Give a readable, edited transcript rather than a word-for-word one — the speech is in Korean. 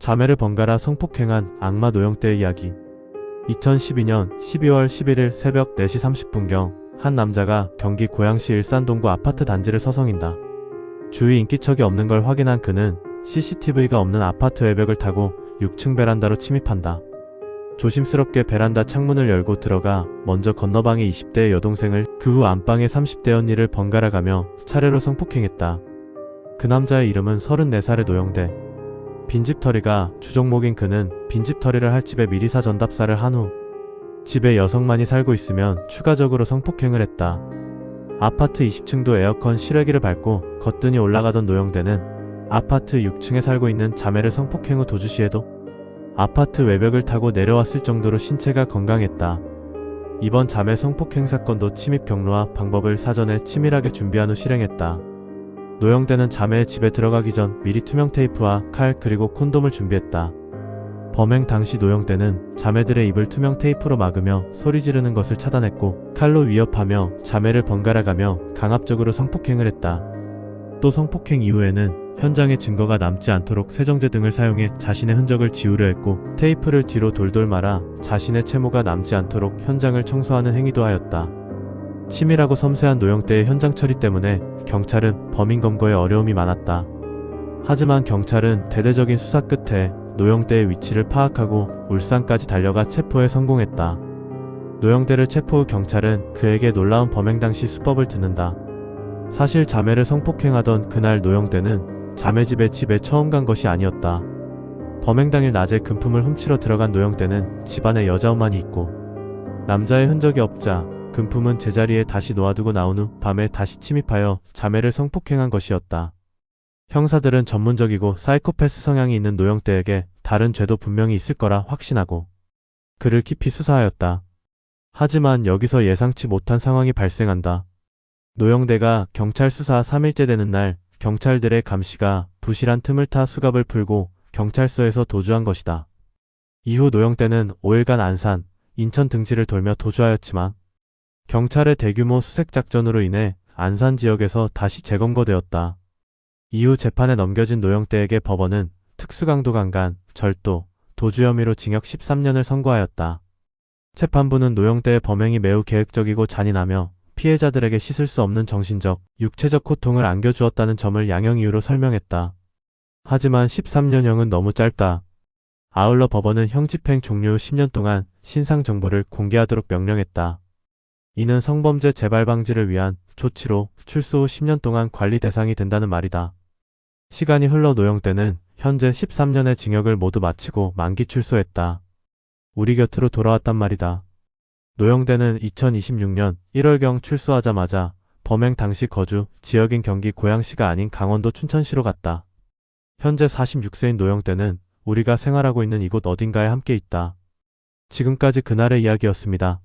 자매를 번갈아 성폭행한 악마 노영대의 이야기. 2012년 12월 11일 새벽 4시 30분경 한 남자가 경기 고양시 일산동구 아파트 단지를 서성인다. 주위 인기척이 없는 걸 확인한 그는 CCTV가 없는 아파트 외벽을 타고 6층 베란다로 침입한다. 조심스럽게 베란다 창문을 열고 들어가 먼저 건너방의 20대의 여동생을, 그 후 안방의 30대 언니를 번갈아 가며 차례로 성폭행했다. 그 남자의 이름은 34살의 노영대. 빈집털이가 주종목인 그는 빈집털이를 할 집에 미리사 전답사를 한 후 집에 여성만이 살고 있으면 추가적으로 성폭행을 했다. 아파트 20층도 에어컨 실외기를 밟고 거뜬히 올라가던 노영대는 아파트 6층에 살고 있는 자매를 성폭행 후 도주 시에도 아파트 외벽을 타고 내려왔을 정도로 신체가 건강했다. 이번 자매 성폭행 사건도 침입 경로와 방법을 사전에 치밀하게 준비한 후 실행했다. 노영대는 자매의 집에 들어가기 전 미리 투명 테이프와 칼 그리고 콘돔을 준비했다. 범행 당시 노영대는 자매들의 입을 투명 테이프로 막으며 소리 지르는 것을 차단했고 칼로 위협하며 자매를 번갈아가며 강압적으로 성폭행을 했다. 또 성폭행 이후에는 현장에 증거가 남지 않도록 세정제 등을 사용해 자신의 흔적을 지우려 했고 테이프를 뒤로 돌돌 말아 자신의 채모가 남지 않도록 현장을 청소하는 행위도 하였다. 치밀하고 섬세한 노영대의 현장 처리 때문에 경찰은 범인 검거에 어려움이 많았다. 하지만 경찰은 대대적인 수사 끝에 노영대의 위치를 파악하고 울산까지 달려가 체포에 성공했다. 노영대를 체포 후 경찰은 그에게 놀라운 범행 당시 수법을 듣는다. 사실 자매를 성폭행하던 그날 노영대는 자매 집에 처음 간 것이 아니었다. 범행 당일 낮에 금품을 훔치러 들어간 노영대는 집안에 여자엄마니 있고 남자의 흔적이 없자 금품은 제자리에 다시 놓아두고 나온 후 밤에 다시 침입하여 자매를 성폭행한 것이었다. 형사들은 전문적이고 사이코패스 성향이 있는 노영대에게 다른 죄도 분명히 있을 거라 확신하고 그를 깊이 수사하였다. 하지만 여기서 예상치 못한 상황이 발생한다. 노영대가 경찰 수사 3일째 되는 날 경찰들의 감시가 부실한 틈을 타 수갑을 풀고 경찰서에서 도주한 것이다. 이후 노영대는 5일간 안산, 인천 등지를 돌며 도주하였지만 경찰의 대규모 수색작전으로 인해 안산 지역에서 다시 재검거되었다. 이후 재판에 넘겨진 노영대에게 법원은 특수강도 강간, 절도, 도주 혐의로 징역 13년을 선고하였다. 재판부는 노영대의 범행이 매우 계획적이고 잔인하며 피해자들에게 씻을 수 없는 정신적, 육체적 고통을 안겨주었다는 점을 양형 이유로 설명했다. 하지만 13년형은 너무 짧다. 아울러 법원은 형 집행 종료 후 10년 동안 신상 정보를 공개하도록 명령했다. 이는 성범죄 재발 방지를 위한 조치로 출소 후 10년 동안 관리 대상이 된다는 말이다. 시간이 흘러 노영대는 현재 13년의 징역을 모두 마치고 만기 출소했다. 우리 곁으로 돌아왔단 말이다. 노영대는 2026년 1월경 출소하자마자 범행 당시 거주 지역인 경기 고양시가 아닌 강원도 춘천시로 갔다. 현재 46세인 노영대는 우리가 생활하고 있는 이곳 어딘가에 함께 있다. 지금까지 그날의 이야기였습니다.